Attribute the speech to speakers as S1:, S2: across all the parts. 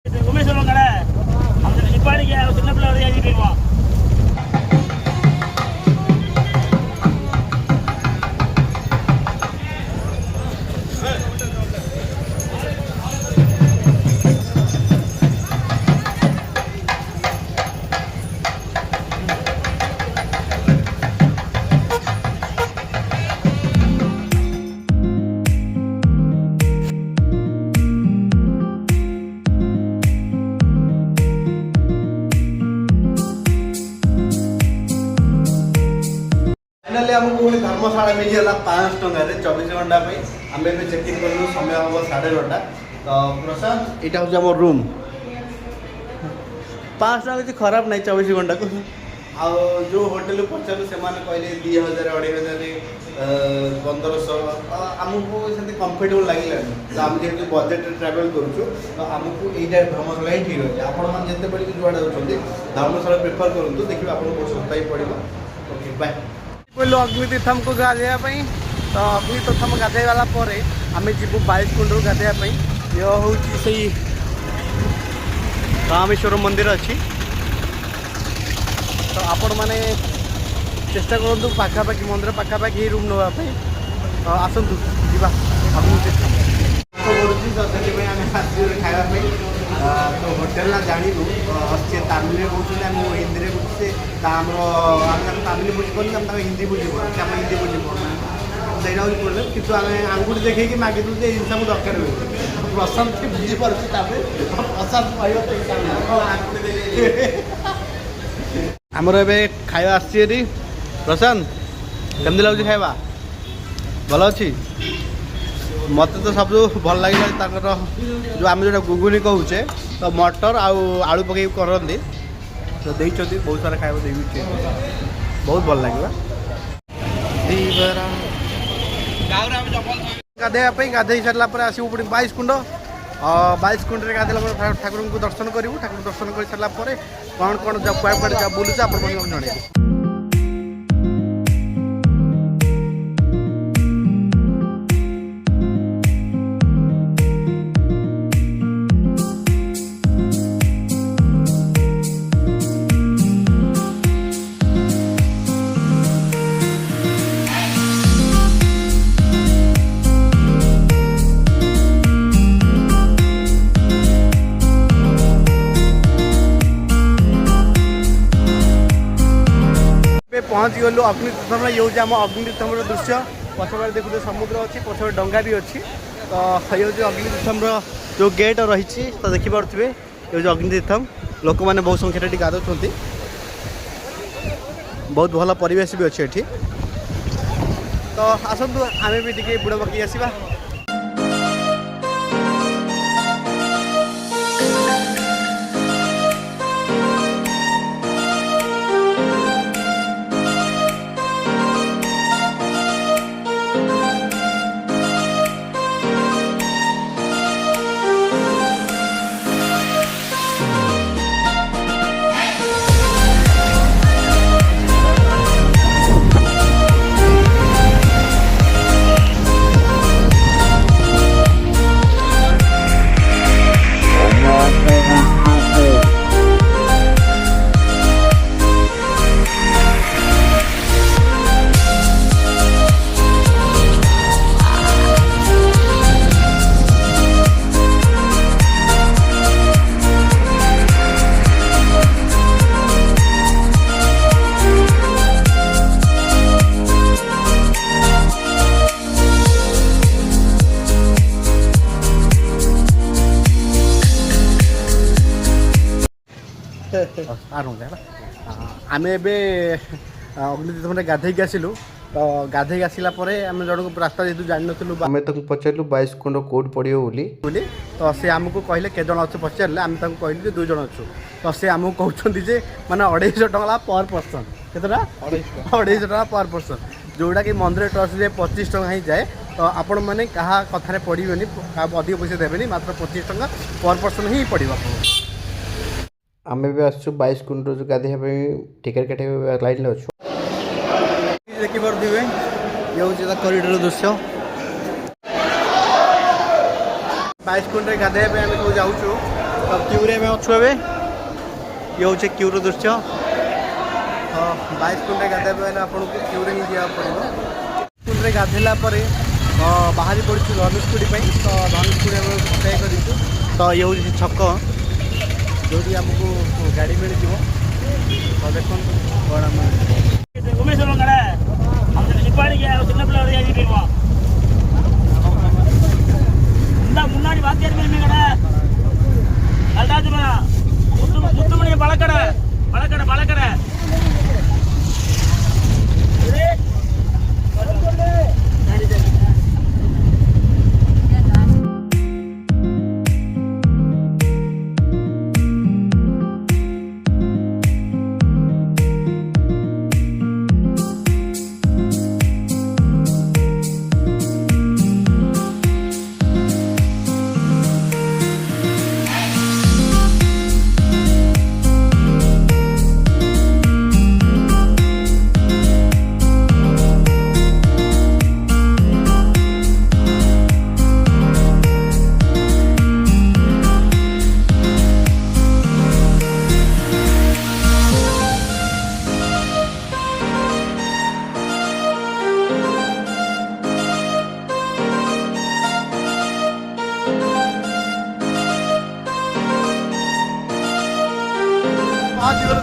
S1: உண்மை சொல்லுங்க அந்த நிப்பாடிக்க சின்ன பிள்ளை வரைக்கும் போயிடுவான்.
S2: फाइनाली आमको धर्मशाला मिलगला 500 टंका 24 घंटा आम चेक इन कलु समय हम 9:30 तो प्रशांत यहाँ हूँ आम रूम 500 टका किसी खराब नहीं 24 घंटा को जो होटेल पचारू से कहले 2000 2500 1500 आमको से कंफर्टेबल लगे तो आम जेहतु बजेट ट्रावेल करूँ तो आमको यहाँ धर्मशाला ही ठीक अच्छे आपण मैंने जिते जुआड़े जाते धर्मशाला प्रिफर करूँ देखिए आपको बहुत सस्ता ही पड़ो ओके बाय बोलो अग्नितीर्थम को गाधेवाई तो अग्नितीर्थम गाधेवाला आम जीव 22 कुंड गाधेवाई ये हूँ से रामेश्वर मंदिर अच्छी तो आपण मैंने चेष्टा करूँ पाखापाखि मंदिर पाखापाखि रूम नापी आसतु जा अग्नितीर्थम खावाई तो होटेल ना जानू सी तामिल कहते आम हिंदी बुझे तामिल बुझीपार आम हिंदी बुझीपार आम हिंदी बुझीपार सही हूँ प्रोब्लेम कितु आम आंगुठी देखिए मागिदू ये जिन सब दरकार हुए प्रशांत बुझीपार प्रशांत आमर ए खावा आसी प्रशांत केमती लगे खावा भल अच्छी मत तो सब भल लगे जो आम जो गुगुनी कहूचे तो मटर आलू पकई करती तो देखते बहुत सारा खाया दे बहुत भल लगे गाधेवाई गाधे सारापर आसू पुणी 22 कुंड 22 कुंड में गाधेला ठाकुर को दर्शन करूँ ठाकुर दर्शन कर सारापर कौन कौन जब कुआड़े बुलूचे आप जनइबू पहुँच गलु अग्नितीर्थम ये हूँ आम अग्नितीर्थम दृश्य पछपटे देखते समुद्र अच्छी पछपटे डंगा भी अच्छी तो ये हूँ अग्नितीर्थम जो गेट रही तो देखिपे ये हूँ अग्नितीर्थम लोक मैंने बहुत संख्या गाधुंट बहुत भल परिवेश भी अच्छे ये तो आसतु आम भी टे बुड़ पकई आसवा आम अग्नितीर्थम गाधे आसिलु तो गाधे आसला आम जन को रास्ता जेहतु जान नु आम पचारू 22 कुंड कौट पड़ो बोली तो सी आमको कहले के जन अच्छे पचारे आम कहलु 2 जन अच्छु तो सी आमको कहते माने 250 टका पर पर्सन केतटा 250 टका पर पर्सन जोड़ा कि मंदिर ट्रस्ट जे 25 टका ही जाए तो आपण मैंने क्या कथार पड़ेनि अधिक पैसा देवे मात्र 25 टका पर पर्सन ही पड़ो आम भी आसु 22 कुंड गाधे टिकेट काटे लाइन अच्छु देखिपे ये हूँ कॉरिडोर दृश्य 22 कुंड गाधे आम सब जाऊँ तो क्यूरे में अच्छु ए ये हूँ क्यूर दृश्य तो 22 कुंड गाधे पहले आपको क्यूरे ही दिया पड़ो कुंड गाधेला बाहरी पड़ू धनुषकुड़ी तो धनुषकुड़ी आम अपेक्षा करूँ तो ये हूँ छक जो आमको गाड़ी मिल तो देखो कौन
S1: உண்மை சொல்லுங்க கடை அந்த நிப்பாடிங்க சின்ன பிள்ளை வரையா போயிடுவோம் இந்த முன்னாடி வாத்தியார் மேலுமே கடை நல்லாச்சுமா முத்துமணிய பழக்கடை பழக்கடை பழக்கடை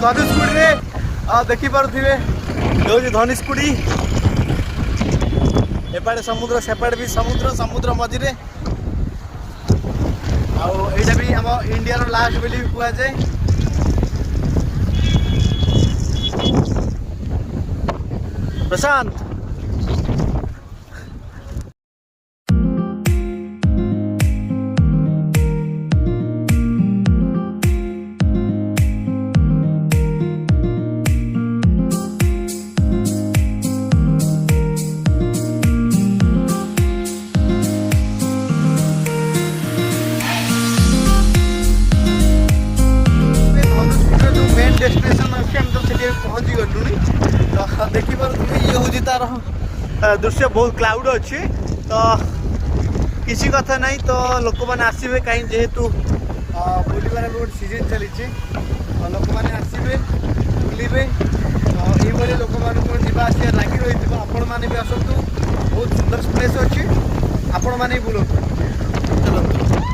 S2: धनुषकुड़ी देखिपे हूँ धनुषकुड़ी एपटे समुद्र सेपटे भी समुद्र समुद्र मझे आईटा भी आम इंडिया लास्ट बोली कहुए प्रशांत डेस्टिनेशन अच्छे हम तो से पहुँची गलु तो देखिपे ये हूँ तार दृश्य बहुत क्लाउड अच्छी तो किसी कथा नहीं तो लोक मैंने आसवे कहीं जेहेतु बुलवार गोटे सीजन चली तो लोक मैंने आसवे बुलवे तो ये लोक मान जावास लगी रही आपण मैंने भी आसतु बहुत सुंदर प्लेस अच्छी आपण मैंने बुलू चलते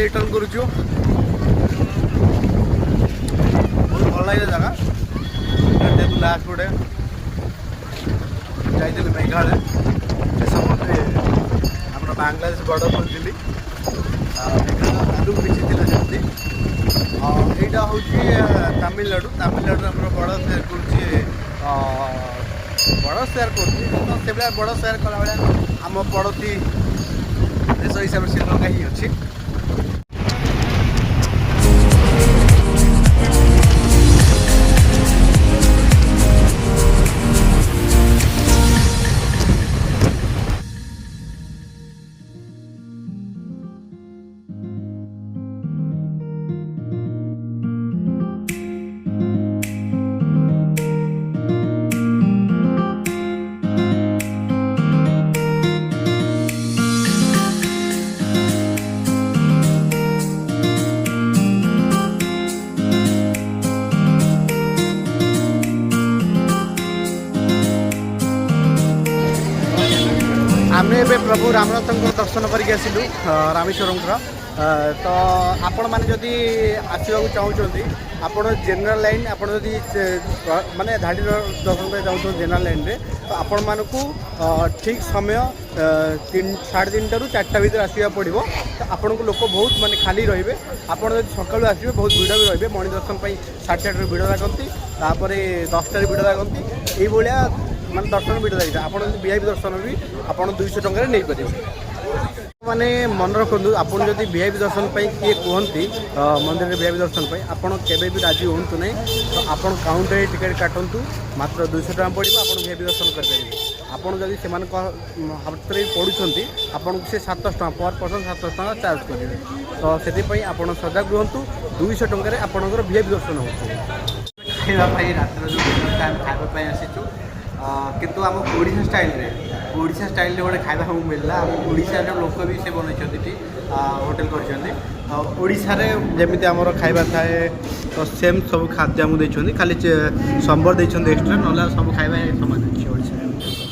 S2: रिटर्न करुचु बहुत भल लगे जगह जेहतु लास्ट गोटे जाइए मेघालय समुद्र आम बांग्लादेश बॉर्डर खोलती आलू किसी जमी यहाँ हूँ तमिलनाडु तमिलनाडु बड़ सेयार कर बड़ सेयार कला भाया आम पड़ोसी देश हिसाब से श्रीलंका ही अच्छी आम प्रभु रामनाथ दर्शन करके आसिलु रामेश्वरम तो आपण मैंने जदि आसवाक चाहते आपण जनरल लाइन आपण जदि माने धाड़ी दर्शन पर चाहते जनरल लाइन रे तो आपण मानकू ठीक समय 3:30 ରୁ 4टा भितर आसवा पड़ो तो आपण को लोक बहुत माने खाली रे आपड़ जब सकालू आसवे बहुत भिड़ भी रे मणि दर्शन 8:30 भिड़ लागती 10टार भिड़ लागती ये माने दर्शन भिड़ लगे आप वीआईपी दर्शन भी आप 200 टंका नहीं पारे माने मन रखु आपड़ जब वीआईपी दर्शन किए कहती मंदिर वीआईपी दर्शन आपड़ केवे भी राजी हूँ ना तो आपड़ काउंटर टिकेट काटतु मात्र 200 टका पड़ो आप वीआईपी दर्शन करेंगे आपड़ जब से हाथ में पड़ुंट आपन से 700 टका पर पर्सन 700 टका चार्ज करेंगे तो से आप सजग रुहतु 200 टकर आपंकर वीआईपी दर्शन हो खावाई रात जो खावाई आसीचु किंतु आम ओडिशा स्टाइल रे गोटे खाଇବା हमको मिलला ओडिशा लोक भी से बनई होटेल कर जमी आमर खाଇବା थाए तो सेम सब खाद्य आमको खाली संबर एक्सट्रा ना सब खाଇବା सामान अच्छी ओडिशा।